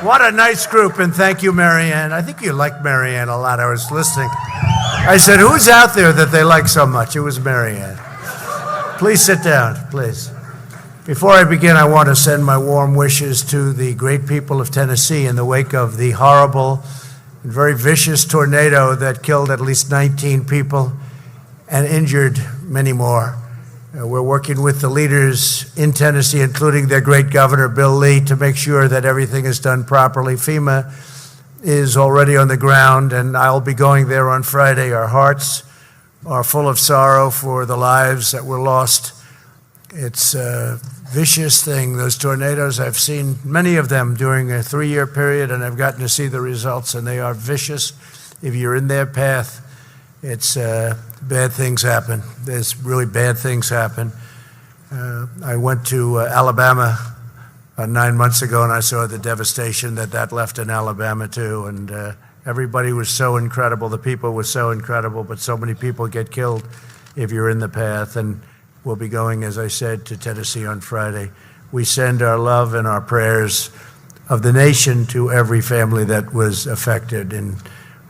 What a nice group, and thank you, Marianne. I think you like Marianne a lot. I was listening. I said, who's out there that they like so much? It was Marianne. Please sit down, please. Before I begin, I want to send my warm wishes to the great people of Tennessee in the wake of the horrible and very vicious tornado that killed at least 19 people and injured many more. We're working with the leaders in Tennessee, including their great governor, Bill Lee, to make sure that everything is done properly. FEMA is already on the ground, and I'll be going there on Friday. Our hearts are full of sorrow for the lives that were lost. It's a vicious thing, those tornadoes. I've seen many of them during a 3-year period, and I've gotten to see the results, and they are vicious. If you're in their path, it's bad things happen. There's really bad things happen. I went to Alabama 9 months ago, and I saw the devastation that left in Alabama too. And everybody was so incredible. The people were so incredible, but so many people get killed if you're in the path. And we'll be going, as I said, to Tennessee on Friday. We send our love and our prayers of the nation to every family that was affected, and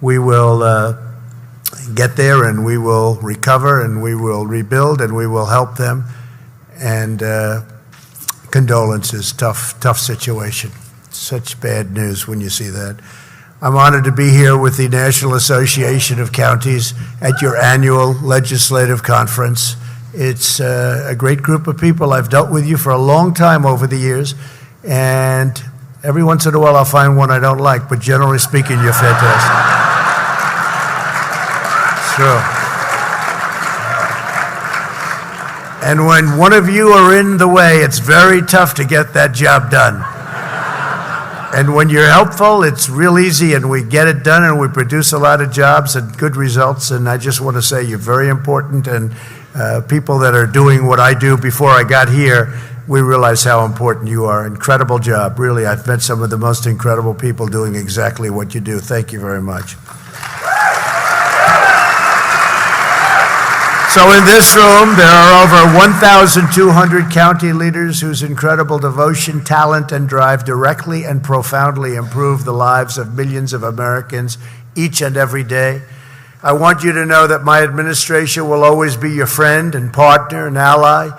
we will get there, and we will recover, and we will rebuild, and we will help them. And condolences, tough situation. Such bad news when you see that. I'm honored to be here with the National Association of Counties at your annual legislative conference. It's a great group of people. I've dealt with you for a long time over the years, and every once in a while I'll find one I don't like, but generally speaking, you're fantastic. Sure. And when one of you are in the way, it's very tough to get that job done. And when you're helpful, it's real easy, and we get it done, and we produce a lot of jobs and good results. And I just want to say you're very important, and people that are doing what I do before I got here, we realize how important you are. Incredible job, really. I've met some of the most incredible people doing exactly what you do. Thank you very much. So in this room, there are over 1,200 county leaders whose incredible devotion, talent, and drive directly and profoundly improve the lives of millions of Americans each and every day. I want you to know that my administration will always be your friend and partner and ally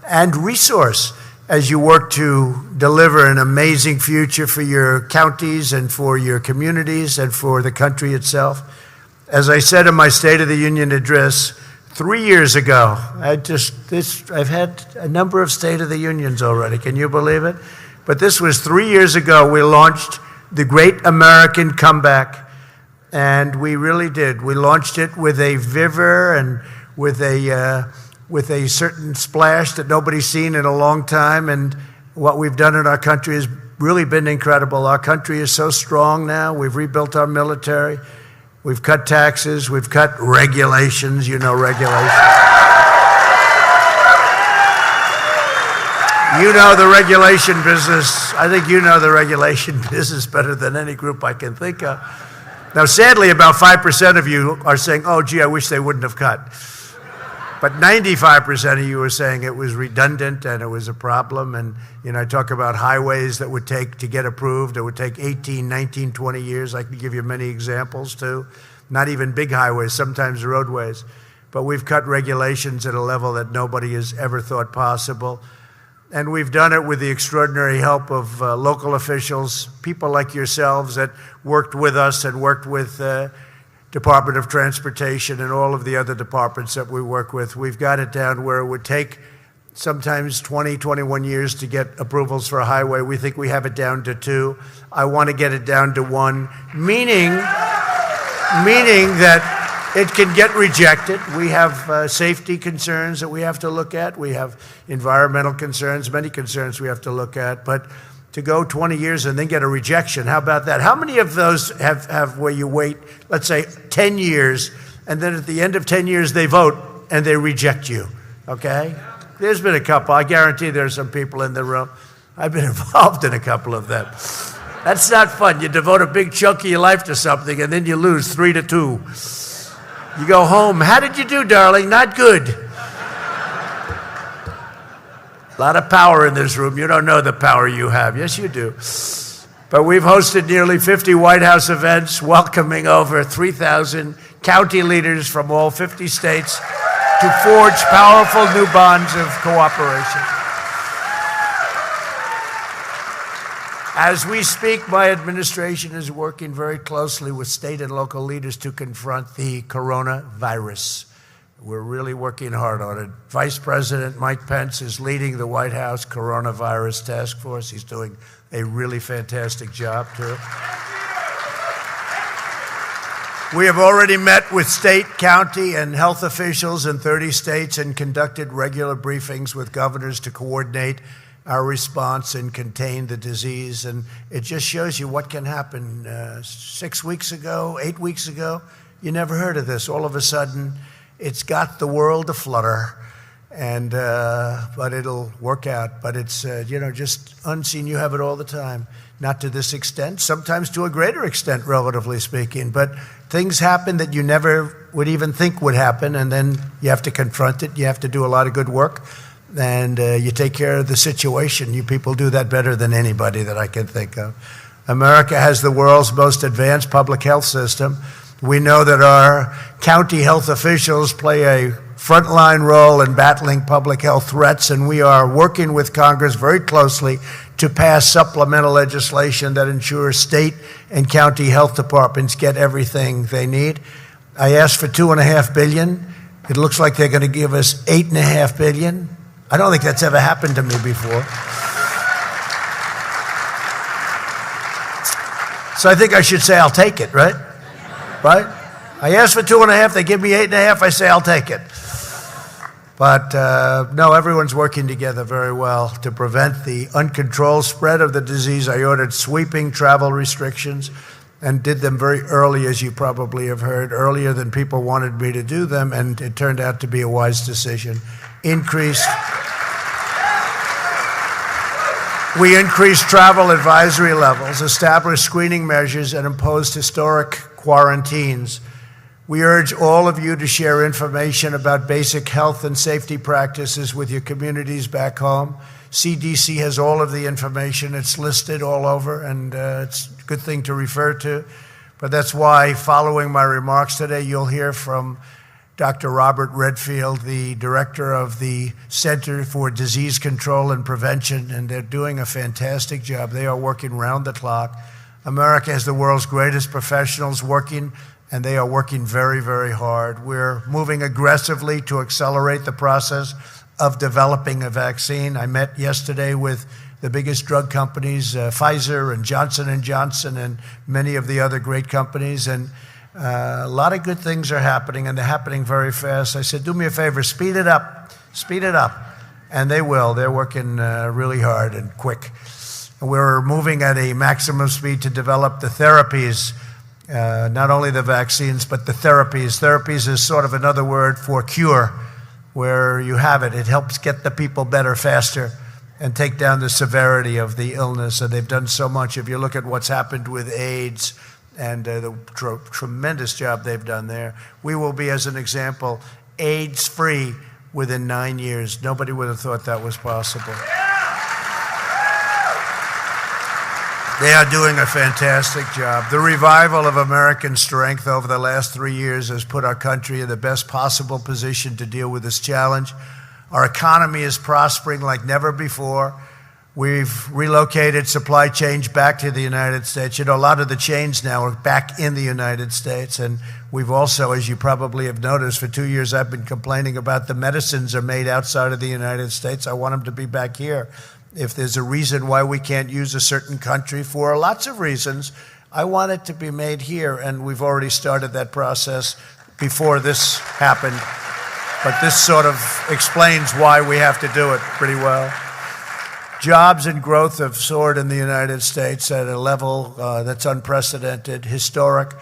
and resource as you work to deliver an amazing future for your counties and for your communities and for the country itself. As I said in my State of the Union address, 3 years ago, I've had a number of State of the Unions already. Can you believe it? But this was 3 years ago. We launched the Great American Comeback, and we really did. We launched it with a vigor and with a certain splash that nobody's seen in a long time. And what we've done in our country has really been incredible. Our country is so strong now. We've rebuilt our military. We've cut taxes, we've cut regulations, you know regulations. You know the regulation business. I think you know the regulation business better than any group I can think of. Now, sadly, about 5% of you are saying, oh, gee, I wish they wouldn't have cut. But 95% of you are saying it was redundant and it was a problem. And, you know, I talk about highways that would take to get approved. It would take 18, 19, 20 years. I can give you many examples, too. Not even big highways, sometimes roadways. But we've cut regulations at a level that nobody has ever thought possible. And we've done it with the extraordinary help of local officials, people like yourselves that worked with us and worked with Department of Transportation and all of the other departments that we work with. We've got it down where it would take sometimes 20, 21 years to get approvals for a highway. We think we have it down to 2. I want to get it down to 1, meaning that it can get rejected. We have safety concerns that we have to look at. We have environmental concerns, many concerns we have to look at. But to go 20 years and then get a rejection, how about that? How many of those have where you wait, let's say 10 years, and then at the end of 10 years they vote and they reject you, okay? There's been a couple. I guarantee there's some people in the room. I've been involved in a couple of them. That's not fun. You devote a big chunk of your life to something and then you lose 3-2. You go home, how did you do, darling? Not good. A lot of power in this room. You don't know the power you have. Yes, you do. But we've hosted nearly 50 White House events, welcoming over 3,000 county leaders from all 50 states to forge powerful new bonds of cooperation. As we speak, my administration is working very closely with state and local leaders to confront the coronavirus. We're really working hard on it. Vice President Mike Pence is leading the White House Coronavirus Task Force. He's doing a really fantastic job, too. We have already met with state, county, and health officials in 30 states and conducted regular briefings with governors to coordinate our response and contain the disease. And it just shows you what can happen. 6 weeks ago, 8 weeks ago, you never heard of this. All of a sudden, it's got the world aflutter, and but it'll work out. But it's just unseen. You have it all the time. Not to this extent, sometimes to a greater extent, relatively speaking. But things happen that you never would even think would happen, and then you have to confront it. You have to do a lot of good work, and you take care of the situation. You people do that better than anybody that I can think of. America has the world's most advanced public health system. We know that our county health officials play a frontline role in battling public health threats, and we are working with Congress very closely to pass supplemental legislation that ensures state and county health departments get everything they need. I asked for $2.5 billion. It looks like they're going to give us $8.5 billion. I don't think that's ever happened to me before. So I think I should say I'll take it, right? Right? I asked for 2.5, they give me 8.5, I say I'll take it. But no, everyone's working together very well to prevent the uncontrolled spread of the disease. I ordered sweeping travel restrictions and did them very early, as you probably have heard, earlier than people wanted me to do them, and it turned out to be a wise decision. We increased travel advisory levels, established screening measures, and imposed historic quarantines. We urge all of you to share information about basic health and safety practices with your communities back home. CDC has all of the information. It's listed all over, and it's a good thing to refer to. But that's why, following my remarks today, you'll hear from Dr. Robert Redfield, the director of the Center for Disease Control and Prevention, and they're doing a fantastic job. They are working round the clock. America has the world's greatest professionals working, and they are working very, very hard. We're moving aggressively to accelerate the process of developing a vaccine. I met yesterday with the biggest drug companies, Pfizer and Johnson & Johnson, and many of the other great companies, and a lot of good things are happening, and they're happening very fast. I said, do me a favor, speed it up, and they will. They're working really hard and quick. We're moving at a maximum speed to develop the therapies, not only the vaccines, but the therapies. Therapies is sort of another word for cure, where you have it. It helps get the people better faster and take down the severity of the illness. And they've done so much. If you look at what's happened with AIDS and the tremendous job they've done there, we will be, as an example, AIDS-free within 9 years. Nobody would have thought that was possible. They are doing a fantastic job. The revival of American strength over the last 3 years has put our country in the best possible position to deal with this challenge. Our economy is prospering like never before. We've relocated supply chains back to the United States. You know, a lot of the chains now are back in the United States. And we've also, as you probably have noticed, for 2 years I've been complaining about the medicines are made outside of the United States. I want them to be back here. If there's a reason why we can't use a certain country, for lots of reasons, I want it to be made here, and we've already started that process before this happened. But this sort of explains why we have to do it pretty well. Jobs and growth have soared in the United States at a level that's unprecedented, historic,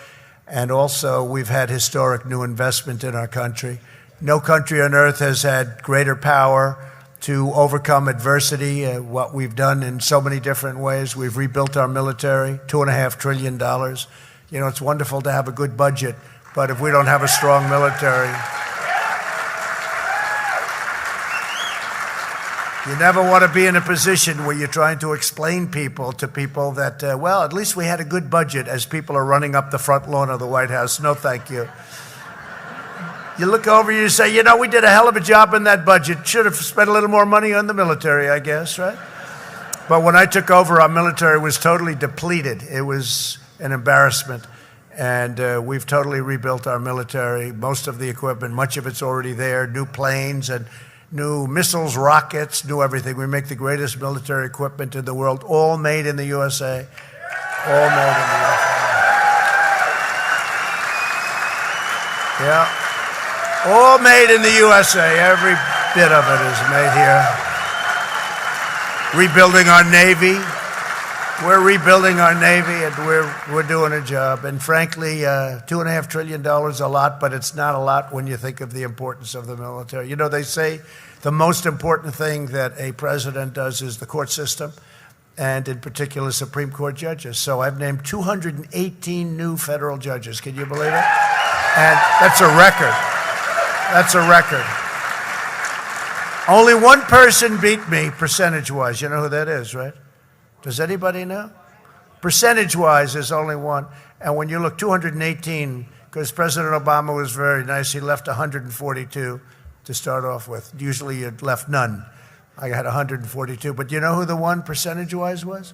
and also we've had historic new investment in our country. No country on earth has had greater power to overcome adversity, what we've done in so many different ways. We've rebuilt our military, $2.5 trillion. You know, it's wonderful to have a good budget, but if we don't have a strong military. You never want to be in a position where you're trying to explain to people that, well, at least we had a good budget as people are running up the front lawn of the White House. No, thank you. You look over, you say, you know, we did a hell of a job in that budget. Should have spent a little more money on the military, I guess, right? But when I took over, our military was totally depleted. It was an embarrassment. And we've totally rebuilt our military. Most of the equipment, much of it's already there. New planes and new missiles, rockets, new everything. We make the greatest military equipment in the world, all made in the USA. All made in the USA. Yeah. All made in the USA. Every bit of it is made here. Rebuilding our Navy. We're rebuilding our Navy, and we're doing a job. And frankly, $2.5 trillion a lot, but it's not a lot when you think of the importance of the military. You know, they say the most important thing that a president does is the court system, and in particular, Supreme Court judges. So I've named 218 new federal judges. Can you believe it? And that's a record. That's a record. Only one person beat me percentage-wise. You know who that is, right? Does anybody know? Percentage-wise, there's only one. And when you look, 218, because President Obama was very nice, he left 142 to start off with. Usually you'd left none. I had 142. But you know who the one percentage-wise was?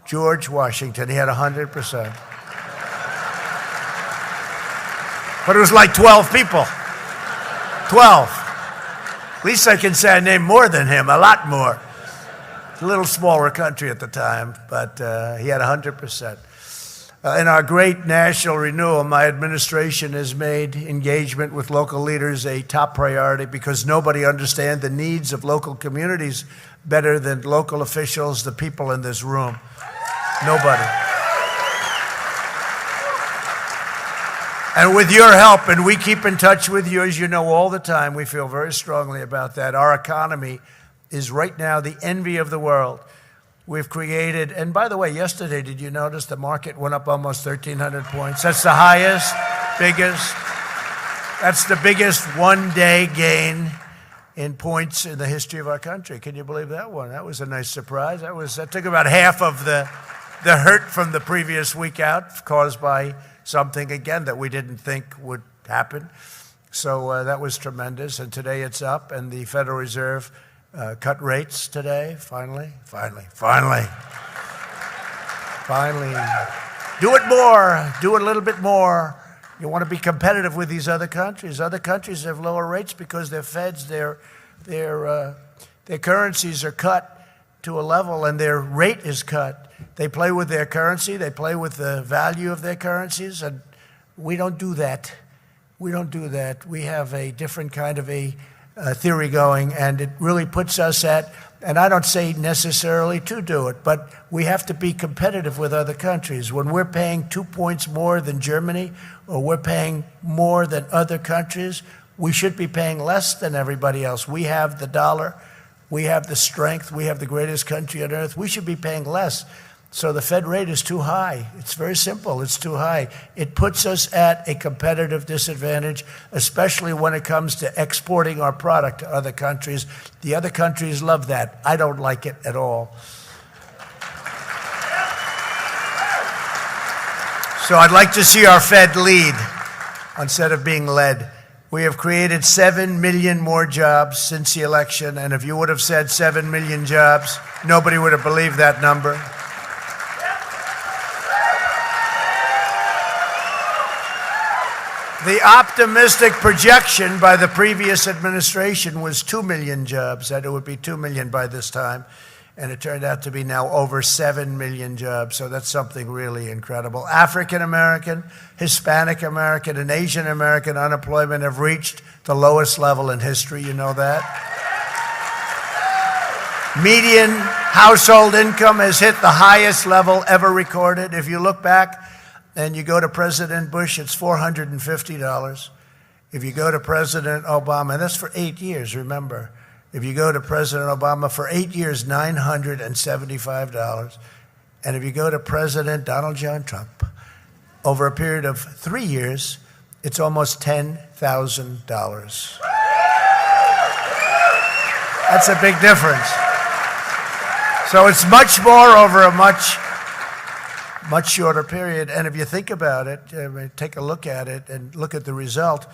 George Washington. He had 100%. But it was like 12 people. 12. At least I can say I named more than him, a lot more. A little smaller country at the time, but he had 100%. In our great national renewal, my administration has made engagement with local leaders a top priority because nobody understands the needs of local communities better than local officials, the people in this room. Nobody. And with your help, and we keep in touch with you, as you know, all the time, we feel very strongly about that. Our economy is right now the envy of the world. We've created, and by the way, yesterday, did you notice the market went up almost 1,300 points? That's the highest, biggest, that's the biggest one-day gain in points in the history of our country. Can you believe that one? That was a nice surprise. That took about half of the hurt from the previous week out, caused by something, again, that we didn't think would happen. So that was tremendous, and today it's up, and the Federal Reserve cut rates today, finally. Do it more, do it a little bit more. You want to be competitive with these other countries. Other countries have lower rates because their feds, their currencies are cut to a level and their rate is cut. They play with their currency, they play with the value of their currencies, and we don't do that. We don't do that. We have a different kind of a theory going, and it really puts us at, and I don't say necessarily to do it, but we have to be competitive with other countries. When we're paying 2 points more than Germany, or we're paying more than other countries, we should be paying less than everybody else. We have the dollar, we have the strength, we have the greatest country on earth. We should be paying less. So the Fed rate is too high. It's very simple. It's too high. It puts us at a competitive disadvantage, especially when it comes to exporting our product to other countries. The other countries love that. I don't like it at all. So I'd like to see our Fed lead instead of being led. We have created 7 million more jobs since the election, and if you would have said 7 million jobs, nobody would have believed that number. The optimistic projection by the previous administration was 2 million jobs, that it would be 2 million by this time, and it turned out to be now over 7 million jobs, so that's something really incredible. African American, Hispanic American, and Asian American unemployment have reached the lowest level in history, you know that. Median household income has hit the highest level ever recorded. If you look back, and you go to President Bush, it's $450. If you go to President Obama, and that's for 8 years, remember. If you go to President Obama for 8 years, $975. And if you go to President Donald John Trump, over a period of 3 years, it's almost $10,000. That's a big difference. So it's much more over a much shorter period. And if you think about it, take a look at it and look at the result.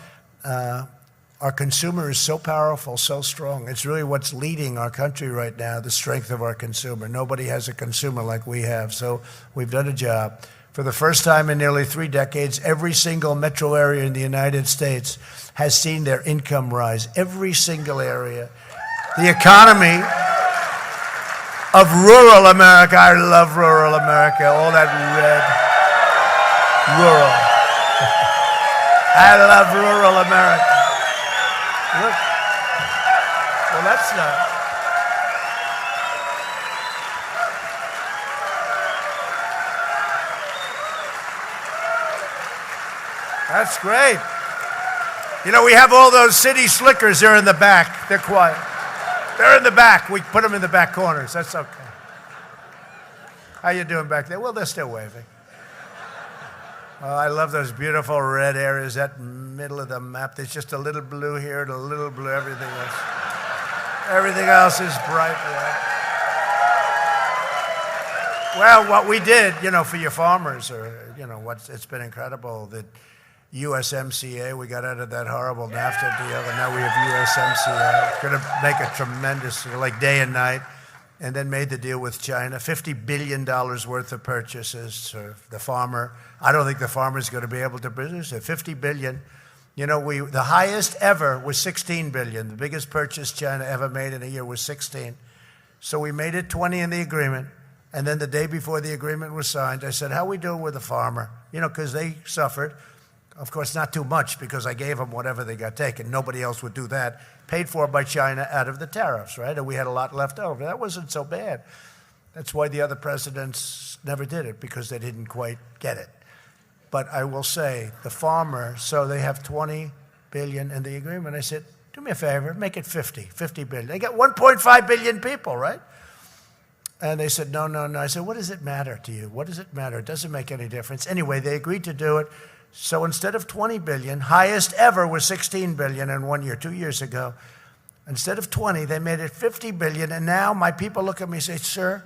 Our consumer is so powerful, so strong. It's really what's leading our country right now, the strength of our consumer. Nobody has a consumer like we have, so we've done a job. For the first time in nearly 3 decades, every single metro area in the United States has seen their income rise. Every single area. The economy of rural America, I love rural America, all that red, rural. I love rural America. Look. Well, that's not. That's great. You know, we have all those city slickers. They're in the back. They're quiet. They're in the back. We put them in the back corners. That's okay. How you doing back there? Well, they're still waving. Oh, I love those beautiful red areas, that middle of the map. There's just a little blue here and a little blue, everything else. Everything else is bright red. Well, what we did, you know, for your farmers, or, you know, it's been incredible that USMCA, we got out of that horrible NAFTA deal, and now we have USMCA. It's going to make a tremendous, like day and night. And then made the deal with China, $50 billion worth of purchases for the farmer. I don't think the farmer is going to be able to produce it. $50 billion. You know, the highest ever was $16 billion. The biggest purchase China ever made in a year was 16. So we made it 20 in the agreement. And then the day before the agreement was signed, I said, how are we doing with the farmer? You know, because they suffered. Of course, not too much, because I gave them whatever they got taken. Nobody else would do that. Paid for by China out of the tariffs, right? And we had a lot left over. That wasn't so bad. That's why the other presidents never did it, because they didn't quite get it. But I will say, the farmer, so they have $20 billion in the agreement. I said, do me a favor, make it $50 billion. They got 1.5 billion people, right? And they said, no. I said, what does it matter to you? What does it matter? It doesn't make any difference. Anyway, they agreed to do it. So instead of 20 billion, highest ever was 16 billion in 1 year, 2 years ago. Instead of 20, they made it 50 billion. And now my people look at me and say, sir,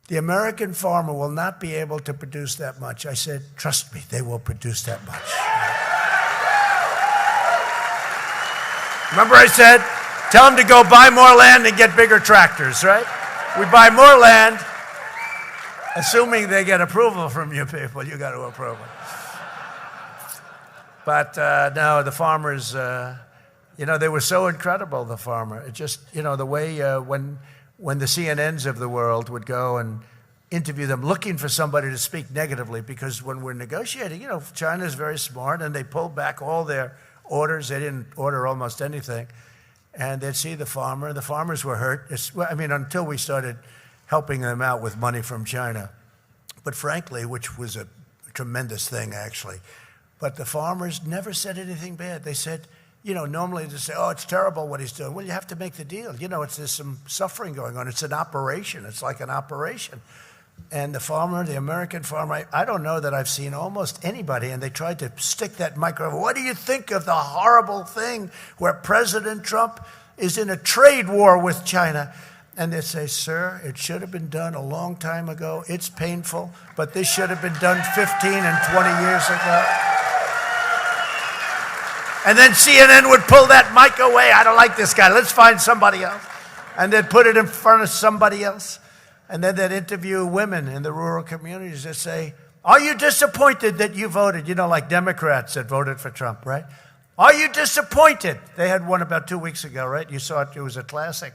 the American farmer will not be able to produce that much. I said, trust me, they will produce that much. Remember I said, tell them to go buy more land and get bigger tractors, right? We buy more land, assuming they get approval from you people. You got to approve it. But no, the farmers, you know, they were so incredible, the farmer. It just, you know, the way when the CNNs of the world would go and interview them looking for somebody to speak negatively, because when we're negotiating, you know, China's very smart, and they pulled back all their orders. They didn't order almost anything. And they'd see the farmer, and the farmers were hurt. I mean, until we started helping them out with money from China. But frankly, which was a tremendous thing, actually. But the farmers never said anything bad. They said, you know, normally they say, oh, it's terrible what he's doing. Well, you have to make the deal. You know, there's some suffering going on. It's an operation. It's like an operation. And the farmer, the American farmer, I don't know that I've seen almost anybody, and they tried to stick that microphone. What do you think of the horrible thing where President Trump is in a trade war with China? And they say, sir, it should have been done a long time ago. It's painful, but this should have been done 15 and 20 years ago. And then CNN would pull that mic away. I don't like this guy. Let's find somebody else. And they'd put it in front of somebody else. And then they'd interview women in the rural communities that say, are you disappointed that you voted? You know, like Democrats that voted for Trump, right? Are you disappointed? They had one about 2 weeks ago, right? You saw it. It was a classic.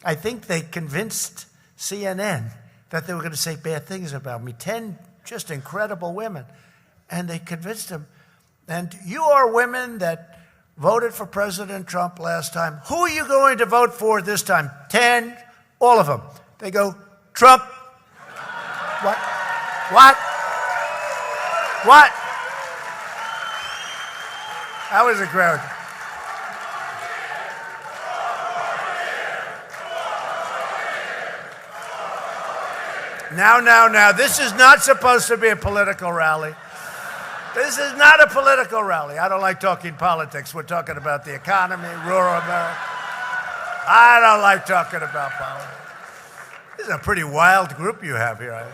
I think they convinced CNN that they were going to say bad things about me. 10 just incredible women. And they convinced them. And you are women that voted for President Trump last time. Who are you going to vote for this time? 10, all of them. They go, Trump. What? What? What? That was a crowd. Now, this is not supposed to be a political rally. This is not a political rally. I don't like talking politics. We're talking about the economy, rural America. I don't like talking about politics. This is a pretty wild group you have here.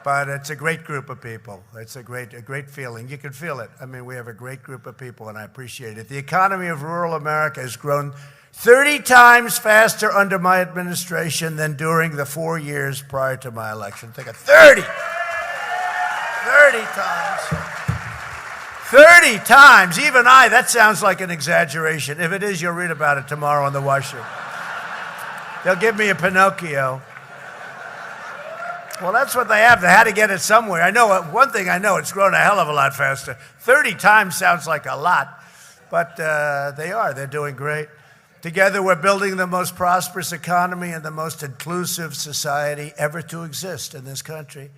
But it's a great group of people. It's a great feeling. You can feel it. I mean, we have a great group of people, and I appreciate it. The economy of rural America has grown 30 times faster under my administration than during the 4 years prior to my election. Think of 30 times. 30 times. Even that sounds like an exaggeration. If it is, you'll read about it tomorrow on the Washer. They'll give me a Pinocchio. Well, that's what they have. They had to get it somewhere. I know one thing I know, it's grown a hell of a lot faster. 30 times sounds like a lot, but they're doing great. Together, we're building the most prosperous economy and the most inclusive society ever to exist in this country.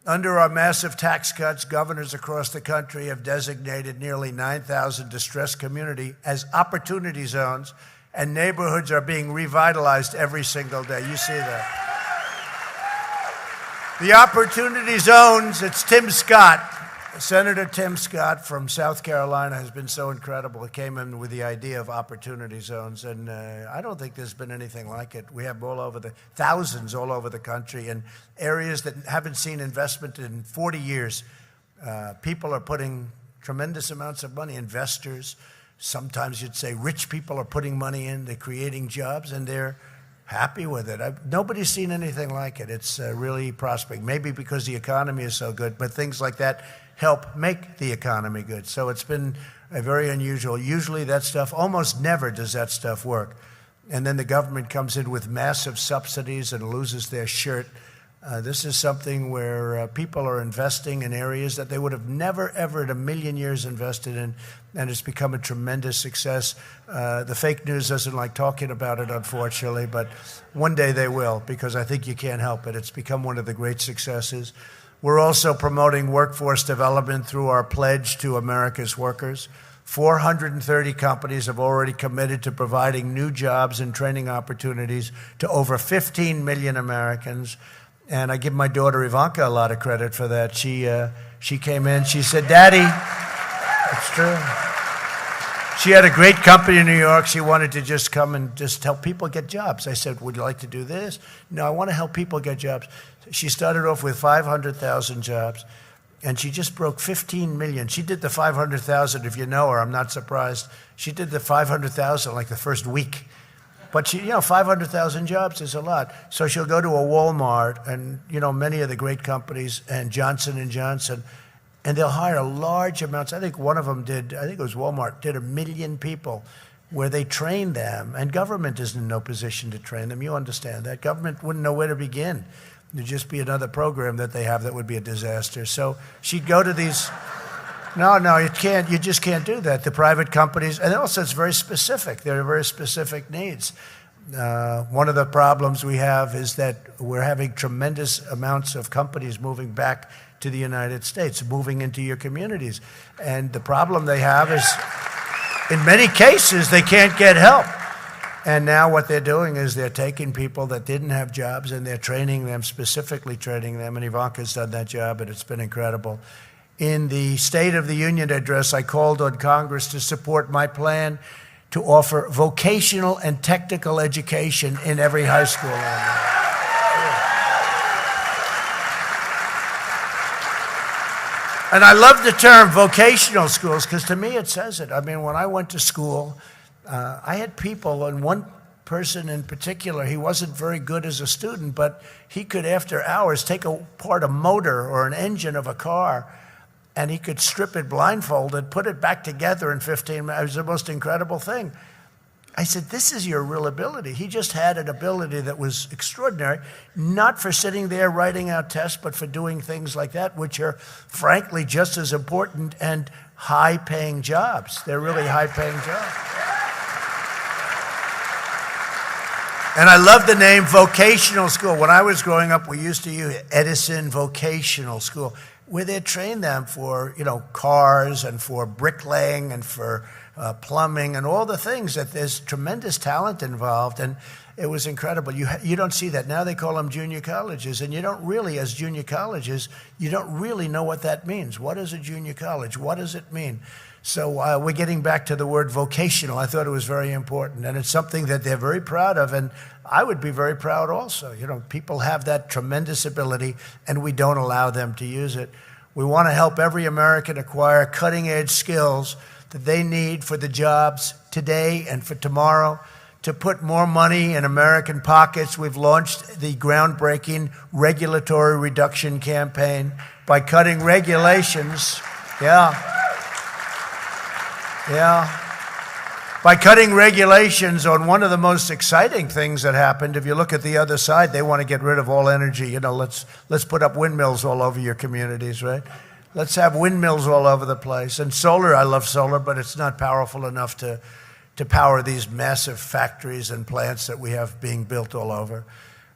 Under our massive tax cuts, governors across the country have designated nearly 9,000 distressed communities as opportunity zones, and neighborhoods are being revitalized every single day. You see that. The opportunity zones, it's Tim Scott. Senator Tim Scott from South Carolina has been so incredible. He came in with the idea of opportunity zones, and I don't think there's been anything like it. We have thousands all over the country in areas that haven't seen investment in 40 years. People are putting tremendous amounts of money, investors. Sometimes you'd say rich people are putting money in, they're creating jobs, and they're happy with it. Nobody's seen anything like it. It's really prospering. Maybe because the economy is so good, but things like that help make the economy good. So it's been very unusual. Usually that stuff, almost never does that stuff work. And then the government comes in with massive subsidies and loses their shirt. This is something where people are investing in areas that they would have never, ever in a million years invested in, and it's become a tremendous success. The fake news doesn't like talking about it, unfortunately, but one day they will, because I think you can't help it. It's become one of the great successes. We're also promoting workforce development through our pledge to America's workers. 430 companies have already committed to providing new jobs and training opportunities to over 15 million Americans. And I give my daughter Ivanka a lot of credit for that. She came in, she said, "Daddy," it's true. She had a great company in New York. She wanted to just come and just help people get jobs. I said, "Would you like to do this?" "No, I want to help people get jobs." She started off with 500,000 jobs, and she just broke 15 million. She did the 500,000. If you know her, I'm not surprised. She did the 500,000 like the first week. But 500,000 jobs is a lot. So she'll go to a Walmart and, many of the great companies, and Johnson & Johnson, and they'll hire large amounts. I think one of them did, I think it was Walmart, did 1 million people where they trained them, and government is in no position to train them. You understand that. Government wouldn't know where to begin. There'd just be another program that they have that would be a disaster. So she'd go to these... No, you can't. You just can't do that. The private companies, and also it's very specific. There are very specific needs. One of the problems we have is that we're having tremendous amounts of companies moving back to the United States, moving into your communities. And the problem they have is, in many cases, they can't get help. And now what they're doing is they're taking people that didn't have jobs and they're training them, specifically training them. And Ivanka's done that job, and it's been incredible. In the State of the Union address, I called on Congress to support my plan to offer vocational and technical education in every high school. And I love the term vocational schools, because to me it says it. I mean, when I went to school, I had people, and one person in particular, he wasn't very good as a student, but he could, after hours, take apart a motor or an engine of a car, and he could strip it blindfolded, put it back together in 15 minutes. It was the most incredible thing. I said, this is your real ability. He just had an ability that was extraordinary, not for sitting there writing out tests, but for doing things like that, which are, frankly, just as important and high-paying jobs. They're really high-paying jobs. And I love the name vocational school. When I was growing up, we used to use Edison Vocational School, where they trained them for, cars and for bricklaying and for plumbing, and all the things that there's tremendous talent involved. And it was incredible. You don't see that. Now they call them junior colleges, and you don't really, as junior colleges, you don't really know what that means. What is a junior college? What does it mean? So we're getting back to the word vocational. I thought it was very important, and it's something that they're very proud of, and I would be very proud also. You know, people have that tremendous ability, and we don't allow them to use it. We want to help every American acquire cutting-edge skills that they need for the jobs today and for tomorrow. To put more money in American pockets, we've launched the groundbreaking regulatory reduction campaign by cutting regulations. By cutting regulations on one of the most exciting things that happened. If you look at the other side, they want to get rid of all energy. You know, let's put up windmills all over your communities, right? Let's have windmills all over the place. And solar, I love solar, but it's not powerful enough to power these massive factories and plants that we have being built all over.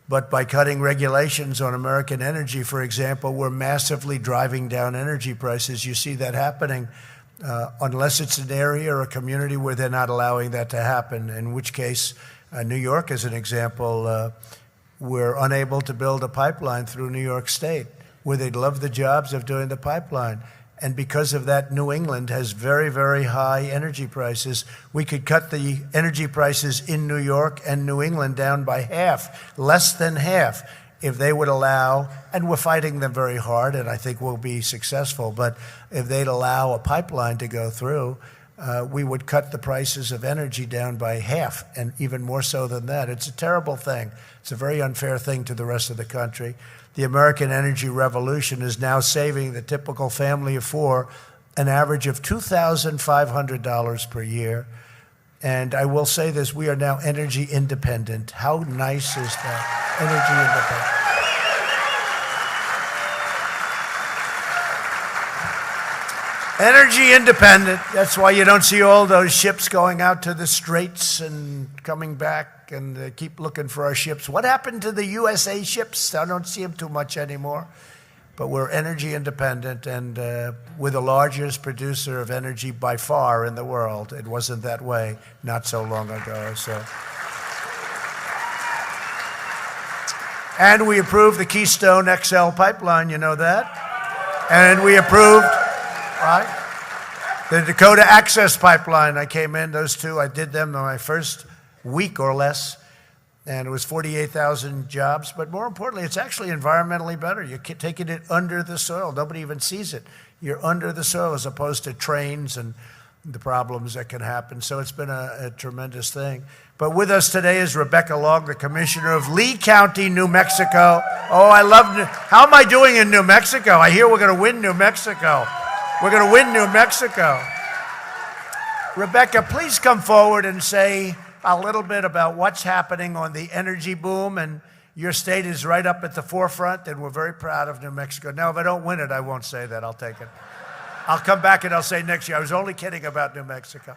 But by cutting regulations on American energy, for example, we're massively driving down energy prices. You see that happening unless it's an area or a community where they're not allowing that to happen, in which case New York is an example. We're unable to build a pipeline through New York State, where they'd love the jobs of doing the pipeline. And because of that, New England has very, very high energy prices. We could cut the energy prices in New York and New England down by half, less than half, if they would allow, and we're fighting them very hard, and I think we'll be successful, but if they'd allow a pipeline to go through, we would cut the prices of energy down by half, and even more so than that. It's a terrible thing. It's a very unfair thing to the rest of the country. The American energy revolution is now saving the typical family of four an average of $2,500 per year. And I will say this, we are now energy independent. How nice is that? Energy independent. Energy independent. That's why you don't see all those ships going out to the straits and coming back, and they keep looking for our ships. What happened to the USA ships? I don't see them too much anymore. But we're energy independent, and we're the largest producer of energy by far in the world. It wasn't that way not so long ago. And we approved the Keystone XL pipeline, you know that? And we approved, right, the Dakota Access Pipeline. I came in, those two, I did them in my first week or less, and it was 48,000 jobs. But more importantly, it's actually environmentally better. You're taking it under the soil. Nobody even sees it. You're under the soil as opposed to trains and the problems that can happen. So it's been a tremendous thing. But with us today is Rebecca Long, the commissioner of Lee County, New Mexico. Oh, I love how am I doing in New Mexico? I hear we're going to win New Mexico. We're going to win New Mexico. Rebecca, please come forward and say a little bit about what's happening on the energy boom, and your state is right up at the forefront, and we're very proud of New Mexico. Now, if I don't win it, I won't say that. I'll take it. I'll come back and I'll say next year, I was only kidding about New Mexico.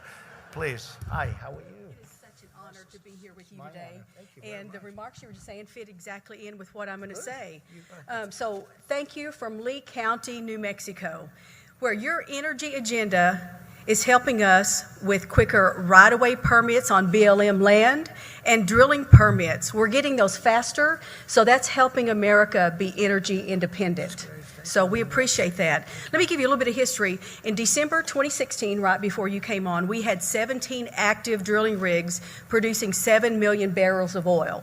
Please. Hi, how are you? It is such an honor to be here with you today. And the remarks you were just saying fit exactly in with what I'm going to say. So thank you from Lee County, New Mexico, where your energy agenda is helping us with quicker right-of-way permits on BLM land and drilling permits. We're getting those faster, so that's helping America be energy independent. So we appreciate that. Let me give you a little bit of history. In December 2016, right before you came on, we had 17 active drilling rigs producing 7 million barrels of oil.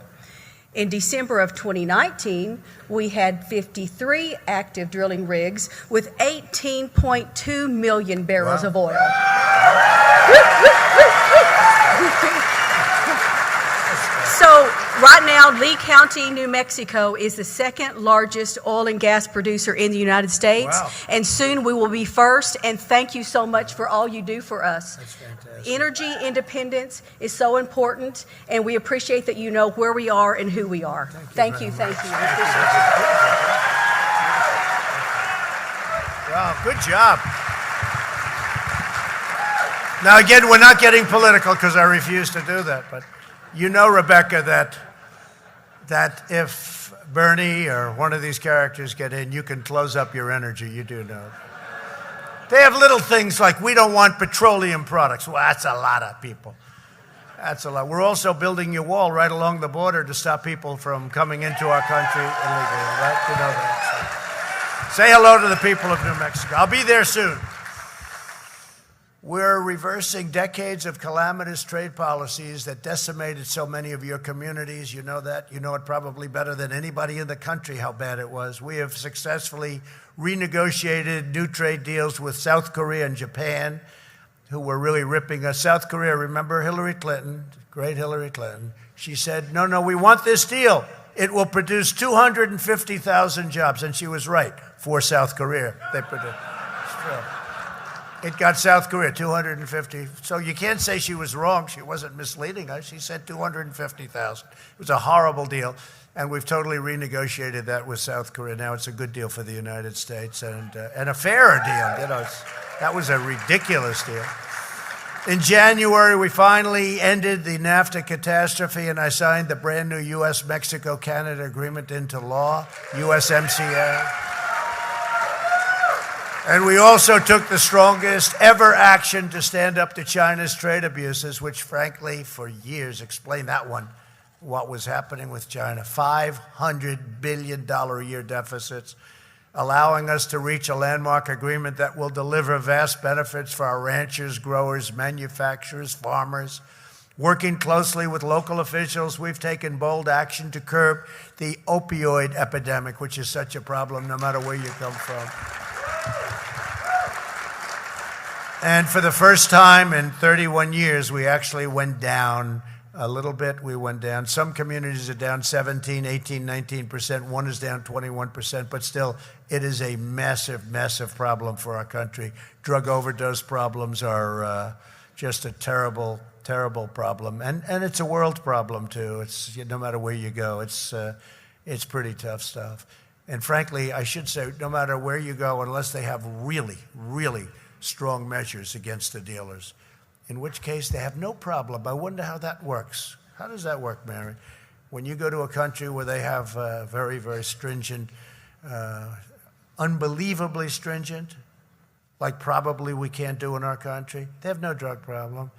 In December of 2019, we had 53 active drilling rigs with 18.2 million barrels of oil. So right now, Lee County, New Mexico is the second largest oil and gas producer in the United States. Wow. And soon we will be first. And thank you so much for all you do for us. That's fantastic. Energy independence is so important, and we appreciate that you know where we are and who we are. Thank you. Thank you. Wow, good job. Now, again, we're not getting political because I refuse to do that, but you know, Rebecca, that if Bernie or one of these characters get in, you can close up your energy. You do know. They have little things like, we don't want petroleum products. Well, that's a lot of people. That's a lot. We're also building a wall right along the border to stop people from coming into our country illegally, right? You know that. So say hello to the people of New Mexico. I'll be there soon. We're reversing decades of calamitous trade policies that decimated so many of your communities. You know that. You know it probably better than anybody in the country how bad it was. We have successfully renegotiated new trade deals with South Korea and Japan, who were really ripping us. South Korea, remember Hillary Clinton, great Hillary Clinton. She said, no, we want this deal. It will produce 250,000 jobs. And she was right for South Korea. They produced. It got South Korea 250. So you can't say she was wrong. She wasn't misleading us. She said 250,000. It was a horrible deal. And we've totally renegotiated that with South Korea. Now it's a good deal for the United States and a fairer deal. You know, that was a ridiculous deal. In January, we finally ended the NAFTA catastrophe, and I signed the brand new U.S.-Mexico-Canada agreement into law, USMCA. And we also took the strongest ever action to stand up to China's trade abuses, which frankly, for years, explained that one, what was happening with China. $500 billion a year deficits, allowing us to reach a landmark agreement that will deliver vast benefits for our ranchers, growers, manufacturers, farmers. Working closely with local officials, we've taken bold action to curb the opioid epidemic, which is such a problem no matter where you come from. And for the first time in 31 years, we actually went down a little bit. We went down. Some communities are down 17, 18, 19%. One is down 21%. But still, it is a massive, massive problem for our country. Drug overdose problems are just a terrible, terrible problem. And it's a world problem, too. It's no matter where you go, it's pretty tough stuff. And frankly, I should say, no matter where you go, unless they have really, really strong measures against the dealers, in which case they have no problem. I wonder how that works. How does that work, Mary? When you go to a country where they have very, very stringent, unbelievably stringent, like probably we can't do in our country, they have no drug problem.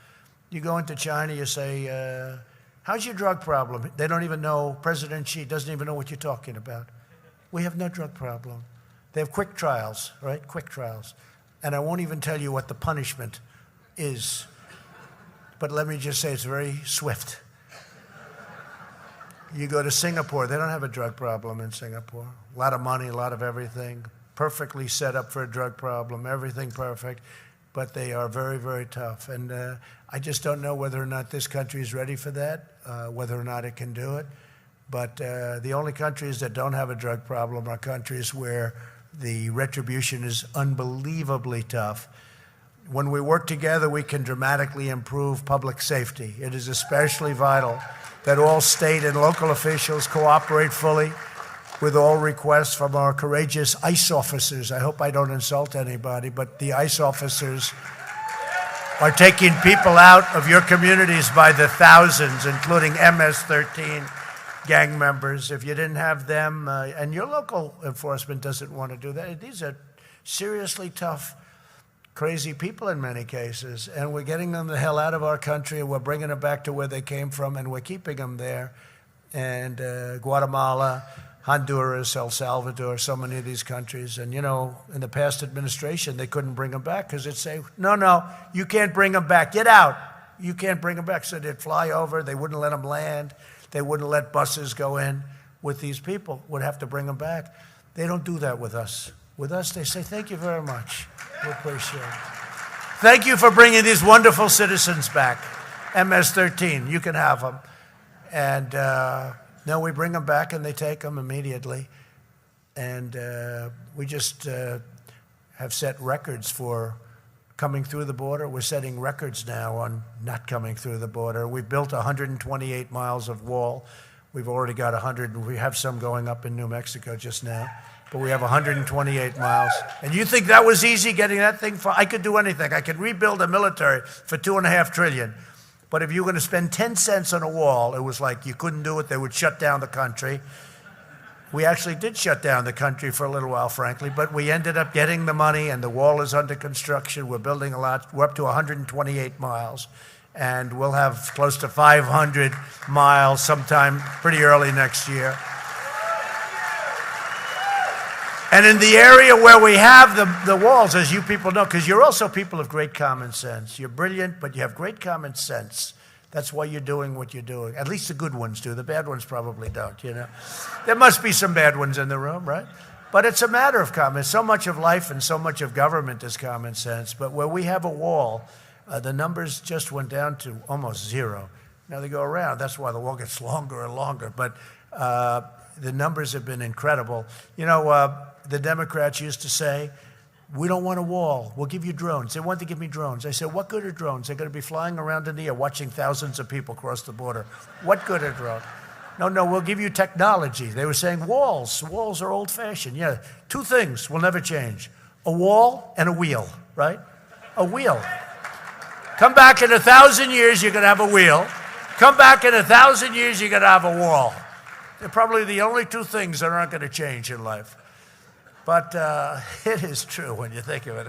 You go into China, you say, how's your drug problem? They don't even know, President Xi doesn't even know what you're talking about. We have no drug problem. They have quick trials, right? Quick trials. And I won't even tell you what the punishment is. But let me just say it's very swift. You go to Singapore, they don't have a drug problem in Singapore. A lot of money, a lot of everything. Perfectly set up for a drug problem, everything perfect. But they are very, very tough. And I just don't know whether or not this country is ready for that, whether or not it can do it. But the only countries that don't have a drug problem are countries where the retribution is unbelievably tough. When we work together, we can dramatically improve public safety. It is especially vital that all state and local officials cooperate fully with all requests from our courageous ICE officers. I hope I don't insult anybody, but the ICE officers are taking people out of your communities by the thousands, including MS-13 gang members. If you didn't have them, and your local enforcement doesn't want to do that, these are seriously tough, crazy people in many cases, and we're getting them the hell out of our country, and we're bringing them back to where they came from, and we're keeping them there. And Guatemala, Honduras, El Salvador, so many of these countries. And, you know, in the past administration, they couldn't bring them back because they'd say, no, you can't bring them back. Get out. You can't bring them back. So they'd fly over. They wouldn't let them land. They wouldn't let buses go in with these people. Would have to bring them back. They don't do that with us. With us, they say, thank you very much. We appreciate it. Thank you for bringing these wonderful citizens back. MS-13, you can have them. And no, we bring them back and they take them immediately. And we just have set records for coming through the border. We're setting records now on not coming through the border. We've built 128 miles of wall. We've already got 100, and we have some going up in New Mexico just now. But we have 128 miles. And you think that was easy, getting that thing? I could do anything. I could rebuild a military for $2.5 trillion. But if you were going to spend 10 cents on a wall, it was like you couldn't do it. They would shut down the country. We actually did shut down the country for a little while, frankly, but we ended up getting the money, and the wall is under construction. We're building a lot. We're up to 128 miles, and we'll have close to 500 miles sometime pretty early next year. And in the area where we have the walls, as you people know, because you're also people of great common sense. You're brilliant, but you have great common sense. That's why you're doing what you're doing. At least the good ones do. The bad ones probably don't, you know. There must be some bad ones in the room, right? But it's a matter of common. So much of life and so much of government is common sense. But where we have a wall, the numbers just went down to almost zero. Now they go around. That's why the wall gets longer and longer. But the numbers have been incredible. You know, the Democrats used to say, we don't want a wall. We'll give you drones. They want to give me drones. I said, what good are drones? They're going to be flying around in the air watching thousands of people cross the border. What good are drones? No, we'll give you technology. They were saying walls. Walls are old-fashioned. Yeah, two things will never change. A wall and a wheel, right? A wheel. Come back in 1,000 years, you're going to have a wheel. Come back in 1,000 years, you're going to have a wall. They're probably the only two things that aren't going to change in life. But it is true when you think of it.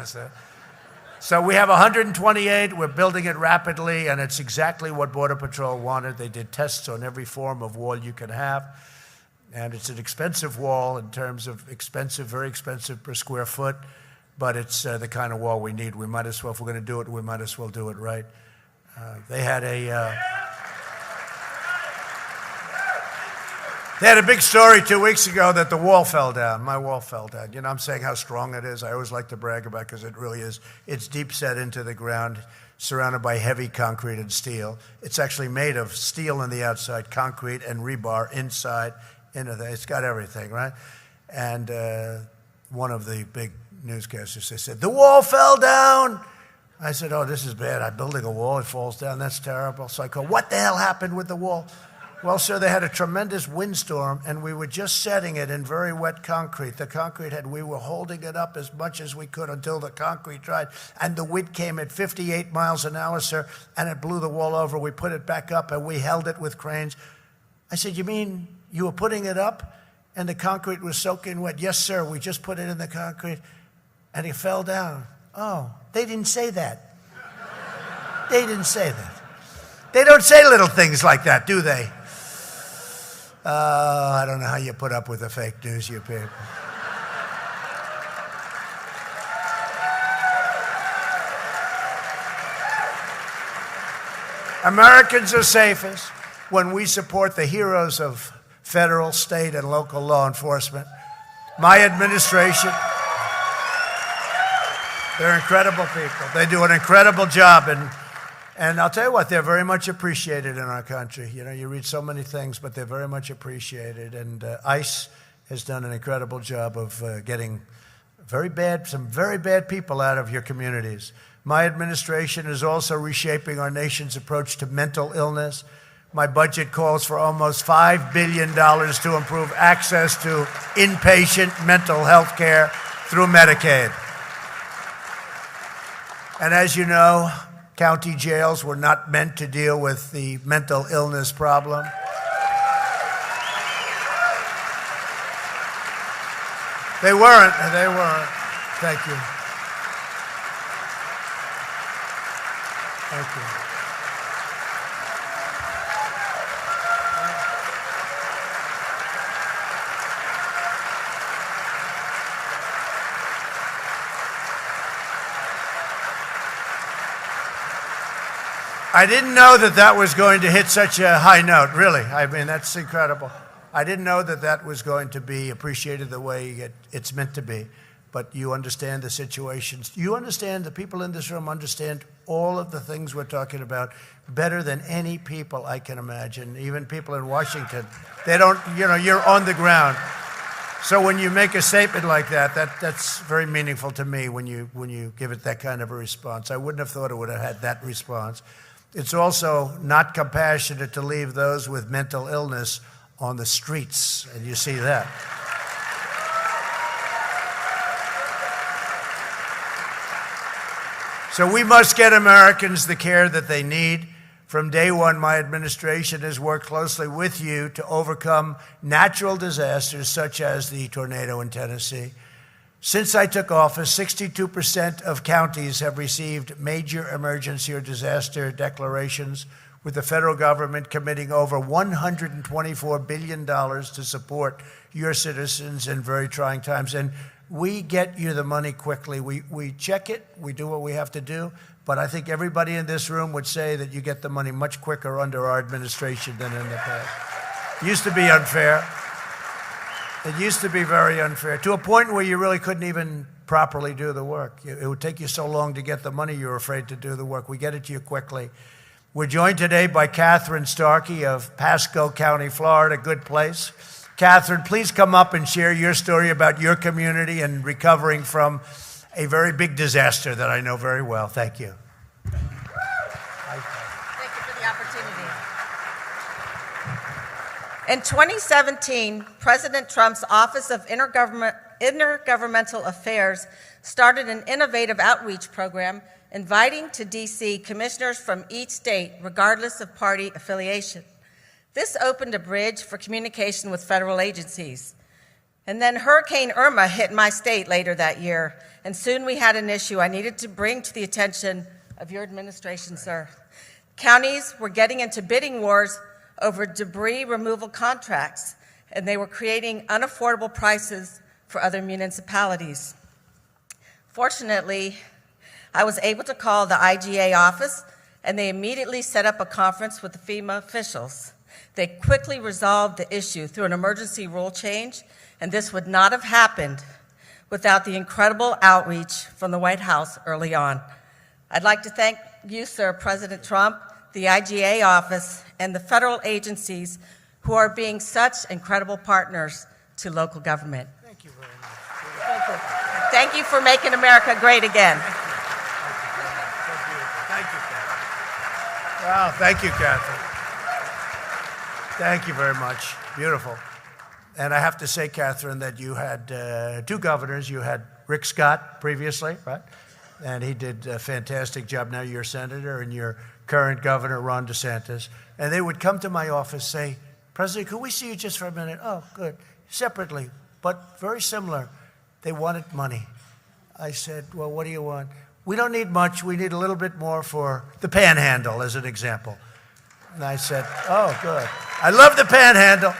So we have 128. We're building it rapidly, and it's exactly what Border Patrol wanted. They did tests on every form of wall you can have. And it's an expensive wall in terms of expensive, very expensive per square foot. But it's the kind of wall we need. We might as well, if we're going to do it, we might as well do it right. They had a big story 2 weeks ago that the wall fell down. My wall fell down. You know, I'm saying how strong it is. I always like to brag about it because it really is. It's deep set into the ground, surrounded by heavy concrete and steel. It's actually made of steel on the outside, concrete and rebar inside. It's got everything, right? And one of the big newscasters said, the wall fell down. I said, oh, this is bad. I'm building a wall. It falls down. That's terrible. So I go, what the hell happened with the wall? Well, sir, they had a tremendous windstorm, and we were just setting it in very wet concrete. We were holding it up as much as we could until the concrete dried, and the wind came at 58 miles an hour, sir, and it blew the wall over. We put it back up, and we held it with cranes. I said, you mean you were putting it up, and the concrete was soaking wet? Yes, sir, we just put it in the concrete, and it fell down. Oh, they didn't say that. They didn't say that. They don't say little things like that, do they? I don't know how you put up with the fake news, you people. Americans are safest when we support the heroes of federal, state, and local law enforcement. My administration, they're incredible people. They do an incredible job, and I'll tell you what, they're very much appreciated in our country. You know, you read so many things, but they're very much appreciated. And ICE has done an incredible job of getting some very bad people out of your communities. My administration is also reshaping our nation's approach to mental illness. My budget calls for almost $5 billion to improve access to inpatient mental health care through Medicaid. And as you know, county jails were not meant to deal with the mental illness problem. They weren't. Thank you. Thank you. I didn't know that was going to hit such a high note, really. I mean, that's incredible. I didn't know that was going to be appreciated the way it's meant to be. But you understand the situations. You understand, the people in this room understand all of the things we're talking about better than any people I can imagine, even people in Washington. They don't, you're on the ground. So when you make a statement like that's very meaningful to me when you give it that kind of a response. I wouldn't have thought it would have had that response. It's also not compassionate to leave those with mental illness on the streets, and you see that. So we must get Americans the care that they need. From day one, my administration has worked closely with you to overcome natural disasters such as the tornado in Tennessee. Since I took office, 62% of counties have received major emergency or disaster declarations, with the federal government committing over $124 billion to support your citizens in very trying times. And we get you the money quickly. We check it, we do what we have to do, but I think everybody in this room would say that you get the money much quicker under our administration than in the past. It used to be unfair. It used to be very unfair, to a point where you really couldn't even properly do the work. It would take you so long to get the money, you were afraid to do the work. We get it to you quickly. We're joined today by Catherine Starkey of Pasco County, Florida, good place. Catherine, please come up and share your story about your community and recovering from a very big disaster that I know very well. Thank you. Thank you for the opportunity. In 2017, President Trump's Office of Intergovernmental Affairs started an innovative outreach program inviting to D.C. commissioners from each state, regardless of party affiliation. This opened a bridge for communication with federal agencies. And then Hurricane Irma hit my state later that year, and soon we had an issue I needed to bring to the attention of your administration, sir. Counties were getting into bidding wars over debris removal contracts, and they were creating unaffordable prices for other municipalities. Fortunately, I was able to call the IGA office, and they immediately set up a conference with the FEMA officials. They quickly resolved the issue through an emergency rule change, and this would not have happened without the incredible outreach from the White House early on. I'd like to thank you, sir, President Trump, the IGA office, and the federal agencies who are being such incredible partners to local government. Thank you very much. Thank you. Thank you for making America great again. Thank you, Catherine. Wow, thank you, Catherine. Thank you very much. Beautiful. And I have to say, Catherine, that you had two governors. You had Rick Scott previously, right? And he did a fantastic job. Now you're senator, and your current governor, Ron DeSantis. And they would come to my office, say, President, could we see you just for a minute? Oh, good. Separately, but very similar. They wanted money. I said, well, what do you want? We don't need much. We need a little bit more for the Panhandle, as an example. And I said, oh, good. I love the Panhandle.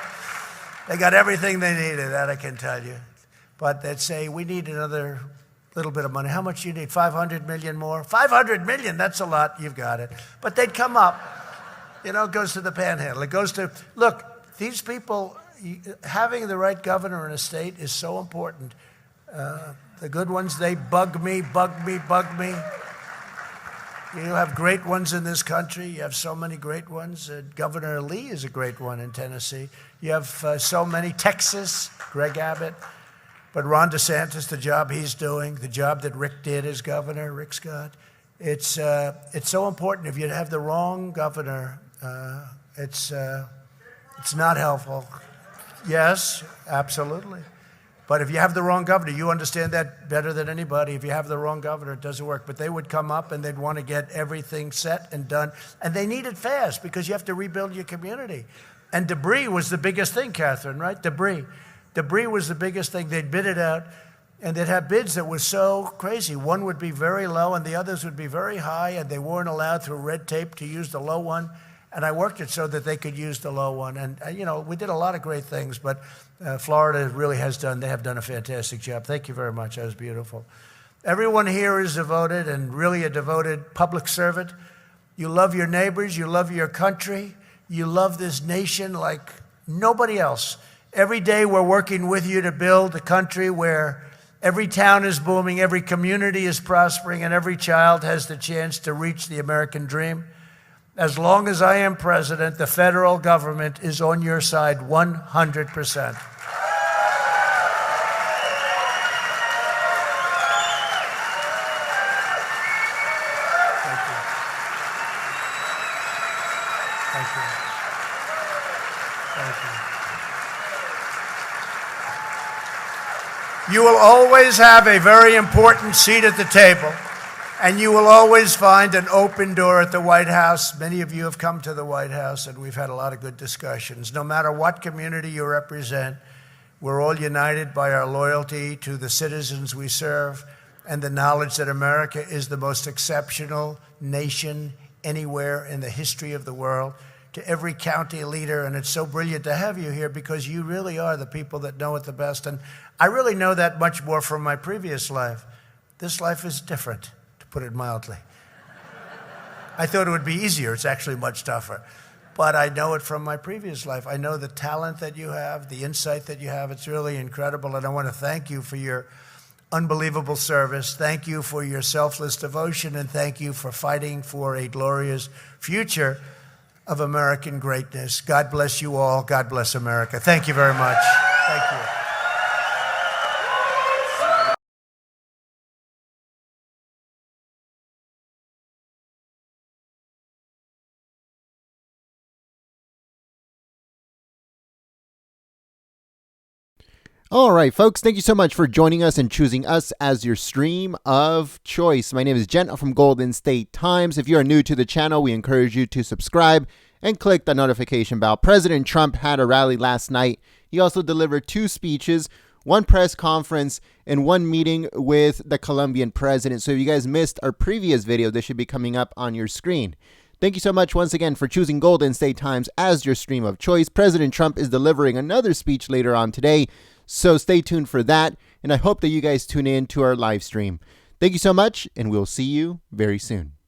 They got everything they needed, that I can tell you. But they'd say, we need another little bit of money. How much do you need? 500 million more? 500 million, that's a lot. You've got it. But they'd come up. You know, it goes to the Panhandle. It goes to, look, these people, having the right governor in a state is so important. The good ones, they bug me. You have great ones in this country. You have so many great ones. Governor Lee is a great one in Tennessee. You have so many. Texas, Greg Abbott. But Ron DeSantis, the job he's doing, the job that Rick did as governor, Rick Scott, it's so important. If you have the wrong governor, it's not helpful. Yes, absolutely. But if you have the wrong governor, you understand that better than anybody. If you have the wrong governor, it doesn't work. But they would come up and they'd want to get everything set and done. And they need it fast because you have to rebuild your community. And debris was the biggest thing, Catherine, right? Debris. Debris was the biggest thing. They'd bid it out, and they'd have bids that were so crazy. One would be very low, and the others would be very high, and they weren't allowed through red tape to use the low one. And I worked it so that they could use the low one. And, you know, we did a lot of great things, but Florida really they have done a fantastic job. Thank you very much. That was beautiful. Everyone here is devoted and really a devoted public servant. You love your neighbors. You love your country. You love this nation like nobody else. Every day we're working with you to build a country where every town is booming, every community is prospering, and every child has the chance to reach the American dream. As long as I am president, the federal government is on your side 100%. You will always have a very important seat at the table. And you will always find an open door at the White House. Many of you have come to the White House, and we've had a lot of good discussions. No matter what community you represent, we're all united by our loyalty to the citizens we serve and the knowledge that America is the most exceptional nation anywhere in the history of the world. To every county leader, and it's so brilliant to have you here because you really are the people that know it the best. And I really know that much more from my previous life. This life is different, to put it mildly. I thought it would be easier. It's actually much tougher. But I know it from my previous life. I know the talent that you have, the insight that you have. It's really incredible. And I want to thank you for your unbelievable service. Thank you for your selfless devotion. And thank you for fighting for a glorious future of American greatness. God bless you all. God bless America. Thank you very much. Thank you. All right, folks, thank you so much for joining us and choosing us as your stream of choice. My name is Jen from Golden State Times. If you are new to the channel, we encourage you to subscribe and click the notification bell. President Trump had a rally last night. He also delivered 2 speeches, 1 press conference, and 1 meeting with the Colombian president. So if you guys missed our previous video, this should be coming up on your screen. Thank you so much once again for choosing Golden State Times as your stream of choice. President Trump is delivering another speech later on today, so stay tuned for that, and I hope that you guys tune in to our live stream. Thank you so much, and we'll see you very soon.